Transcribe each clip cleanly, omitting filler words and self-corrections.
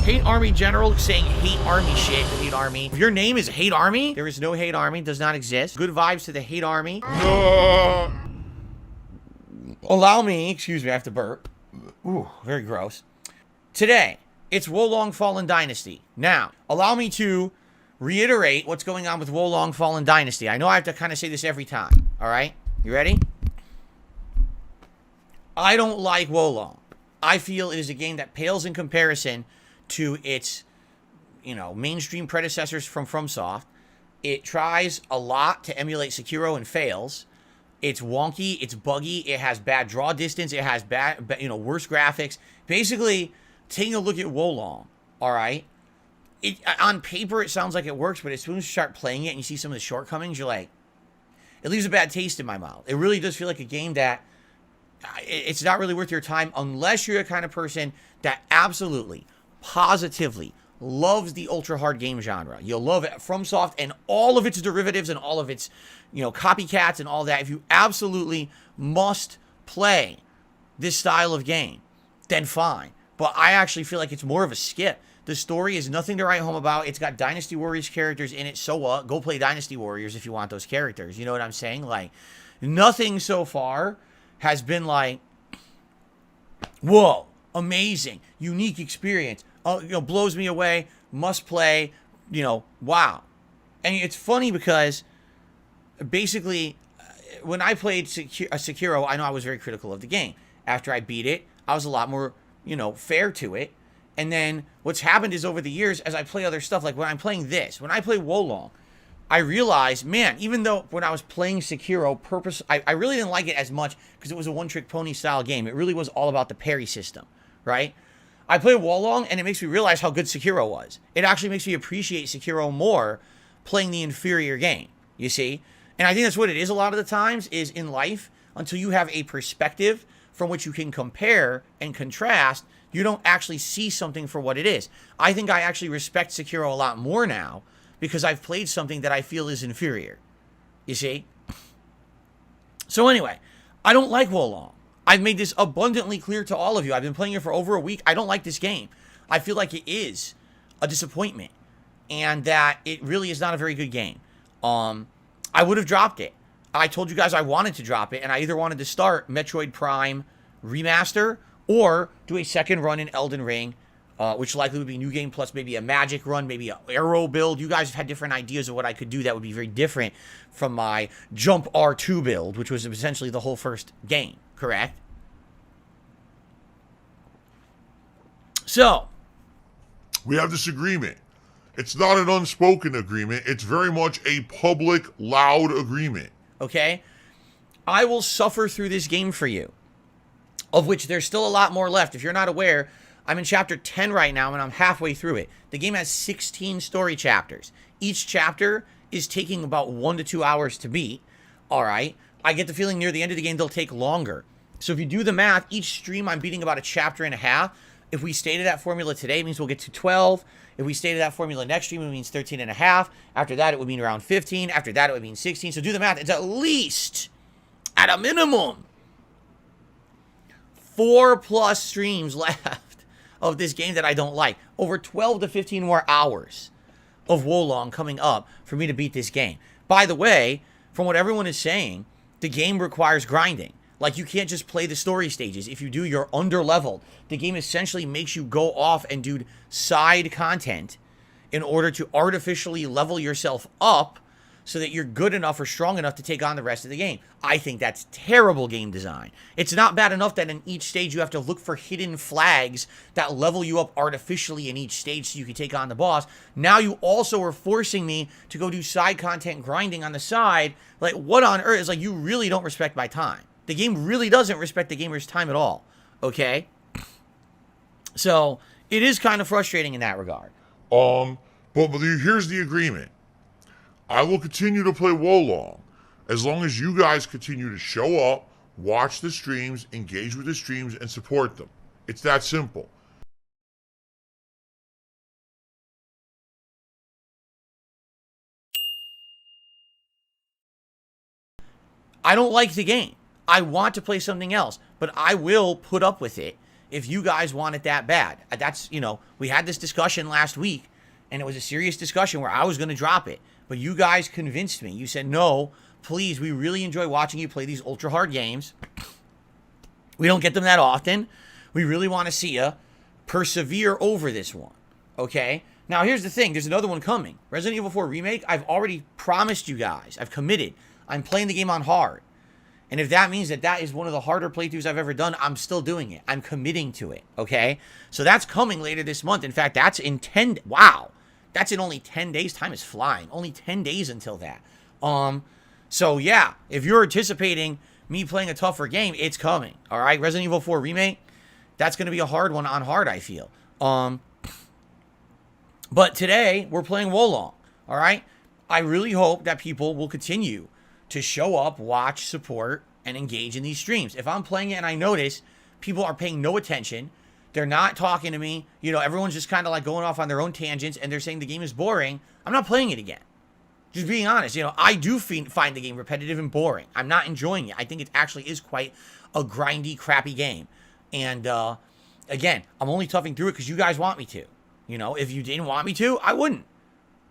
Hate Army General saying hate Army shit to Hate Army. If your name is Hate Army, there is no Hate Army, does not exist. Good vibes to the Hate Army. No. Allow me, excuse me, I have to burp. Ooh, very gross. Today, it's Wolong Fallen Dynasty. Now, allow me to reiterate what's going on with Wolong Fallen Dynasty. I know I have to kind of say this every time, all right? You ready? I don't like Wolong. I feel it is a game that pales in comparison to its, mainstream predecessors from FromSoft. It tries a lot to emulate Sekiro and fails. It's wonky, it's buggy, it has bad draw distance, it has worse graphics. Basically, taking a look at Wolong, all right? On paper, it sounds like it works, but as soon as you start playing it and you see some of the shortcomings, you're like, it leaves a bad taste in my mouth. It really does feel like a game that it's not really worth your time unless you're the kind of person that absolutely, positively loves the ultra hard game genre. You'll love it FromSoft and all of its derivatives and all of its, copycats and all that. If you absolutely must play this style of game, then fine. But I actually feel like it's more of a skip. The story is nothing to write home about. It's got Dynasty Warriors characters in it. So what? Go play Dynasty Warriors if you want those characters. You know what I'm saying? Like, nothing so far has been like, whoa, amazing, unique experience. Blows me away, must play, wow. And it's funny because basically when I played Sekiro, I know I was very critical of the game. After I beat it, I was a lot more, fair to it. And then what's happened is over the years, as I play other stuff, like when I'm playing this, when I play Wolong, I realized, man, even though when I was playing Sekiro, I really didn't like it as much because it was a one-trick pony style game. It really was all about the parry system, right? I play Wolong, and it makes me realize how good Sekiro was. It actually makes me appreciate Sekiro more playing the inferior game, you see? And I think that's what it is a lot of the times, is in life, until you have a perspective from which you can compare and contrast, you don't actually see something for what it is. I think I actually respect Sekiro a lot more now because I've played something that I feel is inferior, you see? So anyway, I don't like Wolong. I've made this abundantly clear to all of you. I've been playing it for over a week. I don't like this game. I feel like it is a disappointment and that it really is not a very good game. I would have dropped it. I told you guys I wanted to drop it, and I either wanted to start Metroid Prime Remaster or do a second run in Elden Ring, which likely would be New Game Plus, maybe a Magic run, maybe an Arrow build. You guys have had different ideas of what I could do that would be very different from my Jump R2 build, which was essentially the whole first game, correct? So, we have this agreement. It's not an unspoken agreement. It's very much a public, loud agreement. Okay? I will suffer through this game for you, of which there's still a lot more left. If you're not aware, I'm in chapter 10 right now, and I'm halfway through it. The game has 16 story chapters. Each chapter is taking about 1 to 2 hours to beat, all right? I get the feeling near the end of the game, they'll take longer. So if you do the math, each stream I'm beating about a chapter and a half. If we stay to that formula today, it means we'll get to 12. If we stay to that formula next stream, it means 13 and a half. After that, it would mean around 15. After that, it would mean 16. So do the math. It's at least, at a minimum, 4+ streams left of this game that I don't like. Over 12 to 15 more hours of Wolong coming up for me to beat this game. By the way, from what everyone is saying, the game requires grinding. Like, you can't just play the story stages. If you do, you're under-leveled. The game essentially makes you go off and do side content in order to artificially level yourself up so that you're good enough or strong enough to take on the rest of the game. I think that's terrible game design. It's not bad enough that in each stage you have to look for hidden flags that level you up artificially in each stage so you can take on the boss. Now you also are forcing me to go do side content grinding on the side. Like, what on earth? It's like, you really don't respect my time. The game really doesn't respect the gamer's time at all, okay? So, it is kind of frustrating in that regard. But here's the agreement. I will continue to play Wolong as long as you guys continue to show up, watch the streams, engage with the streams, and support them. It's that simple. I don't like the game. I want to play something else, but I will put up with it if you guys want it that bad. That's, we had this discussion last week, and it was a serious discussion where I was going to drop it. But you guys convinced me. You said, no, please, we really enjoy watching you play these ultra hard games. We don't get them that often. We really want to see you persevere over this one. Okay? Now, here's the thing. There's another one coming. Resident Evil 4 Remake, I've already promised you guys. I've committed. I'm playing the game on hard. And if that means that is one of the harder playthroughs I've ever done, I'm still doing it. I'm committing to it. Okay? So that's coming later this month. In fact, that's in 10... Wow. That's in only 10 days. Time is flying. Only 10 days until that. So, yeah. If you're anticipating me playing a tougher game, it's coming. All right? Resident Evil 4 Remake, that's going to be a hard one on hard, I feel. But today, we're playing Wolong, all right? I really hope that people will continue to show up, watch, support, and engage in these streams. If I'm playing it and I notice people are paying no attention, they're not talking to me, everyone's just kind of like going off on their own tangents, and they're saying the game is boring, I'm not playing it again. Just being honest, I do find the game repetitive and boring. I'm not enjoying it. I think it actually is quite a grindy, crappy game. And, again, I'm only toughing through it because you guys want me to. If you didn't want me to, I wouldn't.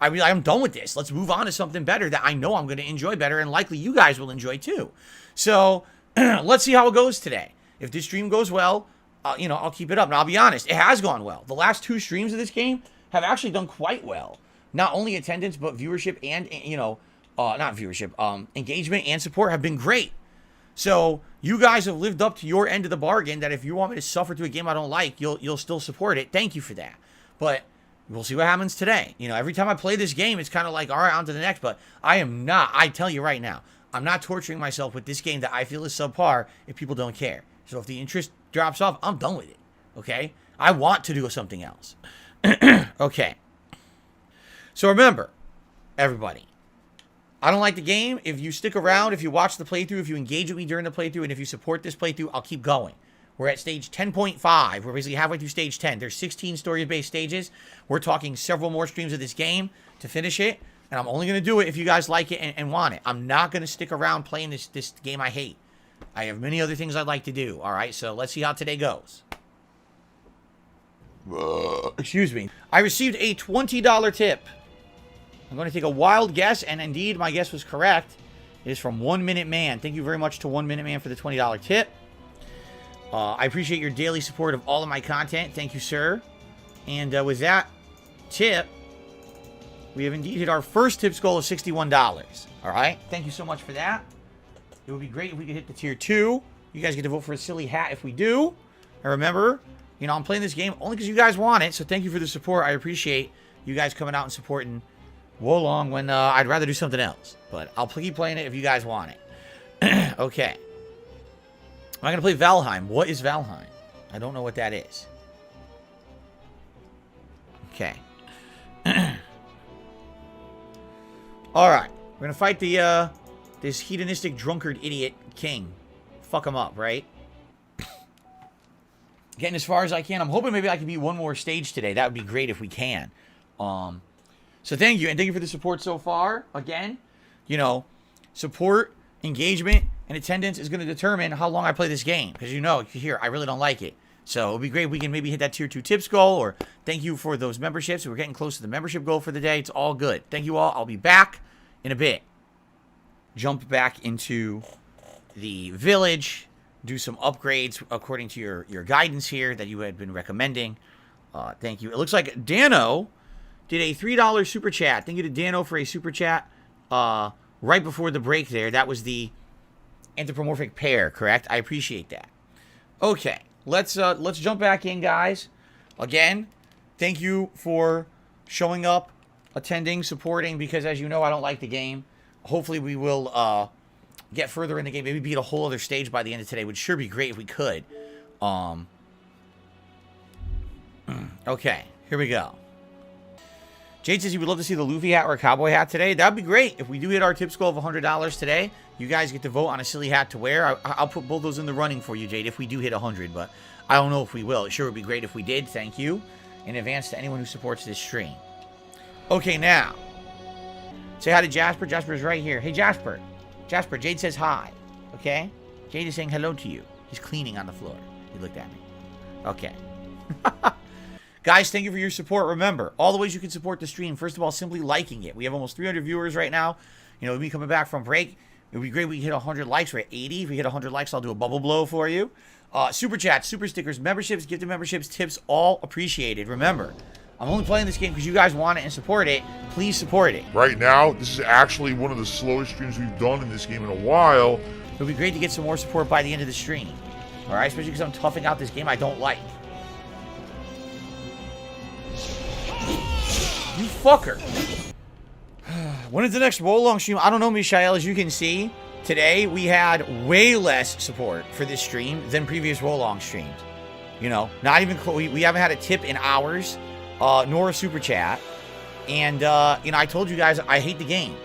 I'd be like, I'm done with this. Let's move on to something better that I know I'm going to enjoy better, and likely you guys will enjoy too. So, let's see how it goes today. If this stream goes well, I'll keep it up. And I'll be honest, it has gone well. The last 2 streams of this game have actually done quite well. Not only attendance, but viewership and, not viewership, engagement and support have been great. So, you guys have lived up to your end of the bargain that if you want me to suffer through a game I don't like, you'll still support it. Thank you for that. But we'll see what happens today. Every time I play this game, it's kind of like, all right, on to the next. But I tell you right now, I'm not torturing myself with this game that I feel is subpar if people don't care. So if the interest drops off, I'm done with it. Okay? I want to do something else. Okay. So remember, everybody, I don't like the game. If you stick around, if you watch the playthrough, if you engage with me during the playthrough, and if you support this playthrough, I'll keep going. We're at stage 10.5. We're basically halfway through stage 10. There's 16 story-based stages. We're talking several more streams of this game to finish it. And I'm only going to do it if you guys like it and want it. I'm not going to stick around playing this game I hate. I have many other things I'd like to do. All right, so let's see how today goes. Excuse me. I received a $20 tip. I'm going to take a wild guess, and indeed, my guess was correct. It is from 1 Minute Man. Thank you very much to 1 Minute Man for the $20 tip. I appreciate your daily support of all of my content. Thank you, sir. And with that tip, we have indeed hit our first tips goal of $61. All right? Thank you so much for that. It would be great if we could hit the tier 2. You guys get to vote for a silly hat if we do. And remember, I'm playing this game only because you guys want it. So thank you for the support. I appreciate you guys coming out and supporting Wolong when I'd rather do something else. But I'll keep playing it if you guys want it. Okay. I'm going to play Valheim. What is Valheim? I don't know what that is. Okay. Alright. We're going to fight this hedonistic drunkard idiot king. Fuck him up, right? Getting as far as I can. I'm hoping maybe I can beat one more stage today. That would be great if we can. So thank you. And thank you for the support so far. Again, support, engagement, and attendance is going to determine how long I play this game. Because I really don't like it. So it would be great if we can maybe hit that tier 2 tips goal. Or thank you for those memberships. We're getting close to the membership goal for the day. It's all good. Thank you all. I'll be back in a bit. Jump back into the village. Do some upgrades according to your guidance here that you had been recommending. Thank you. It looks like Dano did a $3 super chat. Thank you to Dano for a super chat right before the break there. That was the anthropomorphic pair, correct? I appreciate that. Okay, let's jump back in, guys. Again, thank you for showing up, attending, supporting, because as you know, I don't like the game. Hopefully we will get further in the game, maybe beat a whole other stage by the end of today. Would sure be great if we could. Okay, here we go. Jade says he would love to see the Luffy hat or a cowboy hat today. That would be great. If we do hit our tips goal of $100 today, you guys get to vote on a silly hat to wear. I'll put both those in the running for you, Jade, if we do hit 100, but I don't know if we will. It sure would be great if we did. Thank you in advance to anyone who supports this stream. Okay, now, say hi to Jasper. Jasper's right here. Hey, Jasper. Jasper, Jade says hi. Okay? Jade is saying hello to you. He's cleaning on the floor. He looked at me. Okay. Guys, thank you for your support. Remember, all the ways you can support the stream. First of all, simply liking it. We have almost 300 viewers right now. You know, we'll be coming back from break. It would be great if we hit 100 likes. We're at 80. If we hit 100 likes, I'll do a bubble blow for you. Super chats, super stickers, memberships, gifted memberships, tips, all appreciated. Remember, I'm only playing this game because you guys want it and support it. Please support it. Right now, this is actually one of the slowest streams we've done in this game in a while. It would be great to get some more support by the end of the stream. All right, especially because I'm toughing out this game I don't like. You fucker. When is the next roll-along stream? I don't know, Mishael. As you can see, today we had way less support for this stream than previous roll-along streams. You know, not even close. We haven't had a tip in hours, nor a super chat. And, you know, I told you guys I hate the game.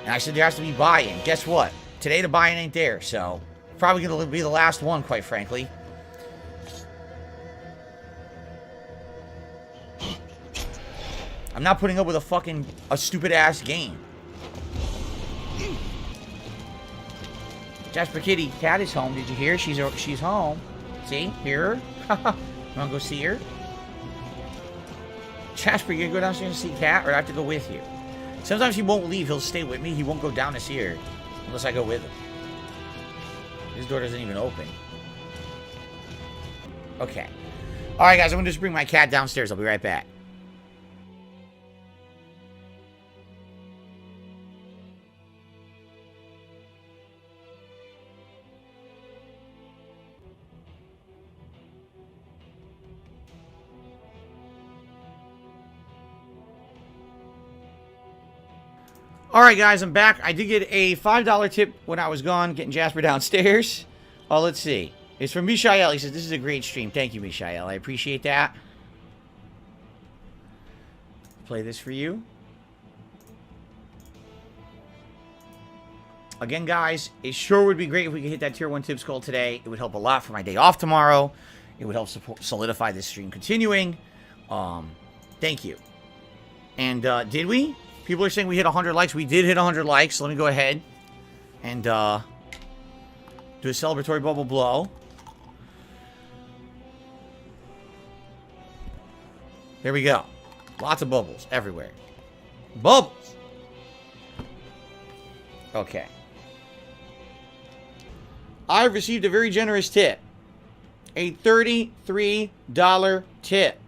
And I said there has to be buy-in. Guess what? Today the buy-in ain't there, so probably going to be the last one, quite frankly. I'm not putting up with a stupid-ass game. Jasper Kitty, Cat is home. Did you hear? She's home. See? Hear her? You want to go see her? Jasper, you gonna go downstairs and see Cat, or do I have to go with you? Sometimes he won't leave. He'll stay with me. He won't go down to see her unless I go with him. His door doesn't even open. Okay. All right, guys. I'm going to just bring my cat downstairs. I'll be right back. Alright guys, I'm back. I did get a $5 tip when I was gone, getting Jasper downstairs. Oh, let's see. It's from Mishael. He says, this is a great stream. Thank you, Mishael. I appreciate that. Play this for you. Again, guys, it sure would be great if we could hit that tier 1 tips goal today. It would help a lot for my day off tomorrow. It would help solidify this stream continuing. Thank you. And, did we? People are saying we hit 100 likes. We did hit 100 likes. So let me go ahead and do a celebratory bubble blow. There we go. Lots of bubbles everywhere. Bubbles! Okay. I've received a very generous tip. A $33 tip.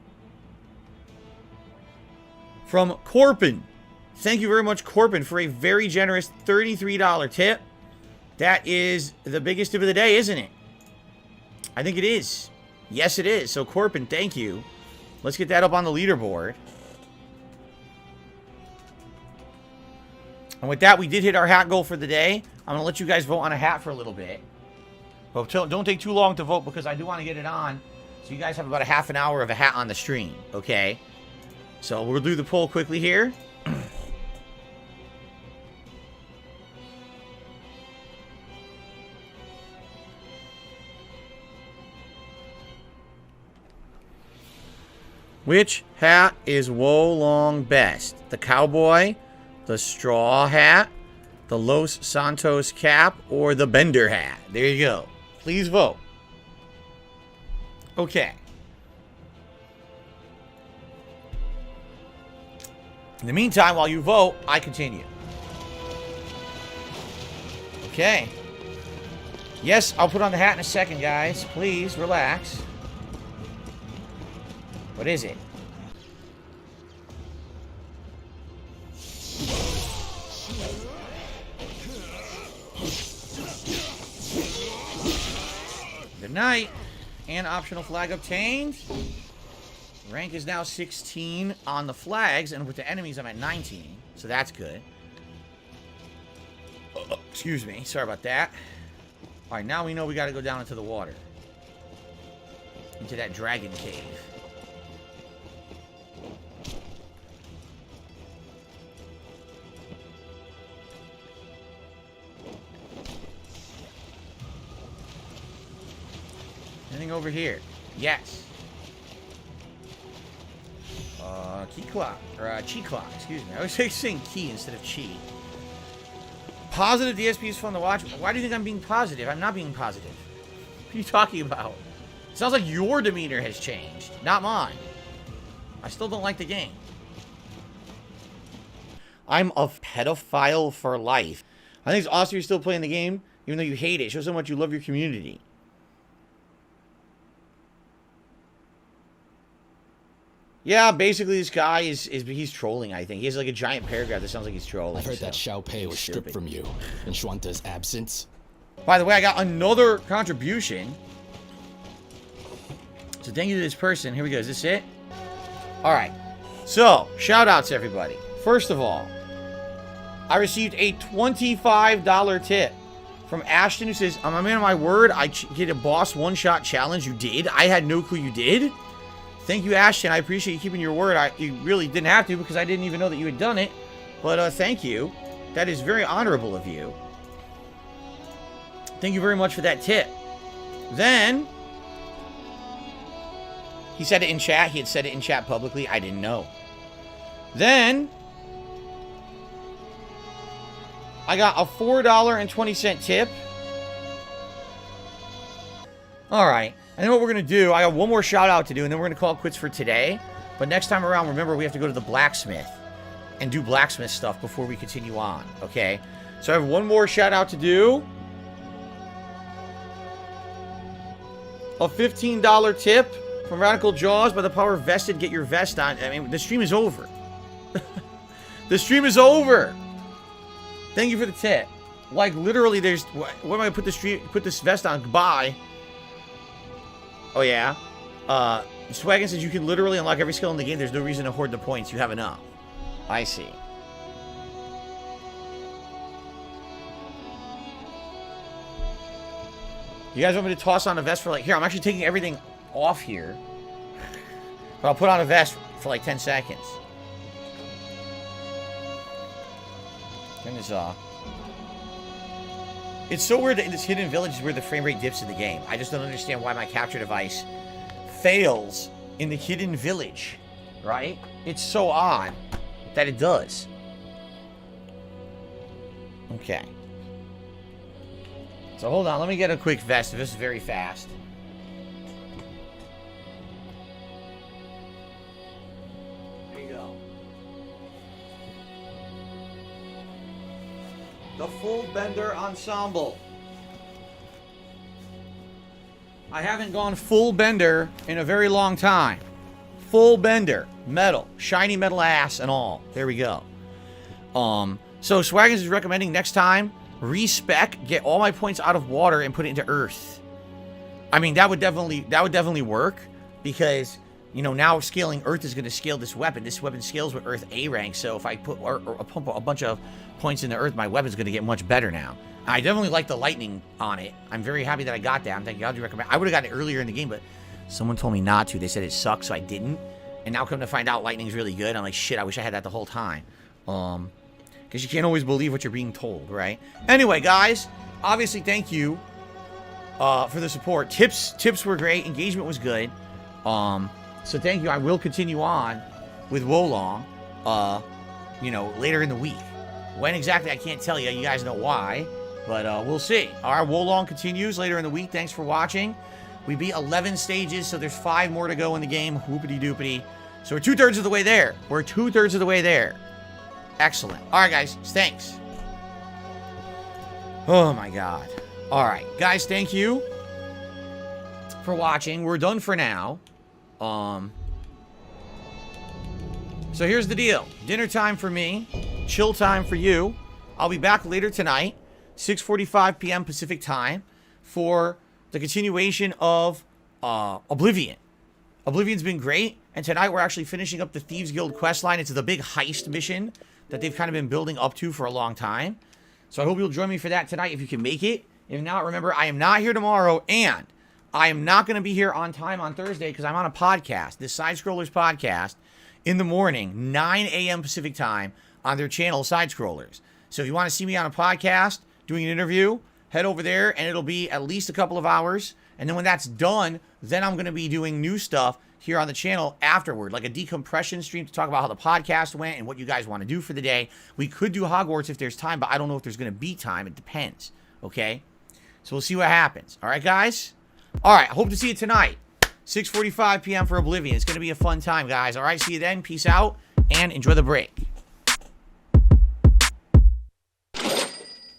From Corpin. Thank you very much, Corpin, for a very generous $33 tip. That is the biggest tip of the day, isn't it? I think it is. Yes, it is. So, Corpin, thank you. Let's get that up on the leaderboard. And with that, we did hit our hat goal for the day. I'm going to let you guys vote on a hat for a little bit. But don't take too long to vote because I do want to get it on. So you guys have about a half an hour of a hat on the stream, okay? So we'll do the poll quickly here. Which hat is Wolong best? The cowboy, the straw hat, the Los Santos cap, or the Bender hat? There you go. Please vote. Okay. In the meantime, while you vote, I continue. Okay. Yes, I'll put on the hat in a second, guys. Please, relax. What is it? Good night. And optional flag obtained. Rank is now 16 on the flags, and with the enemies I'm at 19. So that's good. Excuse me. Sorry about that. Alright, now we know we gotta go down into the water. Into that dragon cave. Anything over here? Yes. Key clock. Or, chi clock. Excuse me. I was saying key instead of chi. Positive DSP is fun to watch. Why do you think I'm being positive? I'm not being positive. What are you talking about? Sounds like your demeanor has changed, not mine. I still don't like the game. I'm a pedophile for life. I think it's awesome you're still playing the game, even though you hate it. It shows how much you love your community. Yeah, basically this guy is he's trolling, I think. He has like a giant paragraph that sounds like he's trolling. I've heard that Xiao Pei was stripped from you in Shuanta's absence. By the way, I got another contribution. So thank you to this person. Here we go. Is this it? All right. So, shout outs everybody. First of all, I received a $25 tip from Ashton who says, I'm a man of my word. I get a boss one-shot challenge. You did? I had no clue you did. Thank you, Ashton. I appreciate you keeping your word. You really didn't have to because I didn't even know that you had done it. But thank you. That is very honorable of you. Thank you very much for that tip. Then, he said it in chat. He had said it in chat publicly. I didn't know. Then, I got a $4.20 tip. All right. And then what we're going to do, I got one more shout out to do, and then we're going to call it quits for today. But next time around, remember, we have to go to the blacksmith and do blacksmith stuff before we continue on, okay? So I have one more shout out to do. A $15 tip from Radical Jaws. By the power vested, get your vest on. I mean, the stream is over. The stream is over. Thank you for the tip. Like, literally, there's... What am I going to put this vest on? Goodbye. Oh, yeah? Swaggin says you can literally unlock every skill in the game. There's no reason to hoard the points. You have enough. I see. You guys want me to toss on a vest for like... Here, I'm actually taking everything off here. But I'll put on a vest for like 10 seconds. Turn this off. It's so weird that in this hidden village is where the frame rate dips in the game. I just don't understand why my capture device fails in the hidden village, right? It's so odd that it does. Okay. So hold on, let me get a quick vest. This is very fast. There you go. The Full Bender Ensemble. I haven't gone full bender in a very long time. Full bender, metal, shiny metal ass and all. There we go. So Swaggins is recommending next time, respec, get all my points out of water and put it into earth. I mean, that would definitely work because, you know, now scaling earth is going to scale this weapon. This weapon scales with earth A rank, so if I put pump a bunch of points into earth, my weapon's going to get much better now. I definitely like the lightning on it. I'm very happy that I got that. I'm thank God you recommend. I would have gotten it earlier in the game, but someone told me not to. They said it sucks, so I didn't. And now come to find out lightning's really good. I'm like, shit, I wish I had that the whole time. Because you can't always believe what you're being told, right? Anyway, guys, obviously thank you for the support. Tips were great. Engagement was good. So thank you. I will continue on with Wolong, you know, later in the week. When exactly, I can't tell you. You guys know why. But we'll see. Our Wolong continues later in the week. Thanks for watching. We beat 11 stages, so there's 5 more to go in the game. Whoopity-doopity. So we're 2/3 of the way there. We're 2/3 of the way there. Excellent. All right, guys. Thanks. Oh, my God. All right. Guys, thank you for watching. We're done for now. So here's the deal. Dinner time for me. Chill time for you. I'll be back later tonight. 6:45 p.m. Pacific time for the continuation of Oblivion. Oblivion's been great, and tonight we're actually finishing up the Thieves Guild questline. It's the big heist mission that they've kind of been building up to for a long time. So I hope you'll join me for that tonight if you can make it. If not, remember, I am not here tomorrow, and I am not going to be here on time on Thursday because I'm on a podcast, this Side Scrollers podcast, in the morning, 9 a.m. Pacific time, on their channel, Side Scrollers. So if you want to see me on a podcast, doing an interview, head over there, and it'll be at least a couple of hours. And then when that's done, then I'm going to be doing new stuff here on the channel afterward, like a decompression stream to talk about how the podcast went and what you guys want to do for the day. We could do Hogwarts if there's time, but I don't know if there's going to be time. It depends, okay? So we'll see what happens. All right, guys? All right, I hope to see you tonight. 6:45 p.m. for Oblivion. It's going to be a fun time, guys. All right, see you then. Peace out, and enjoy the break.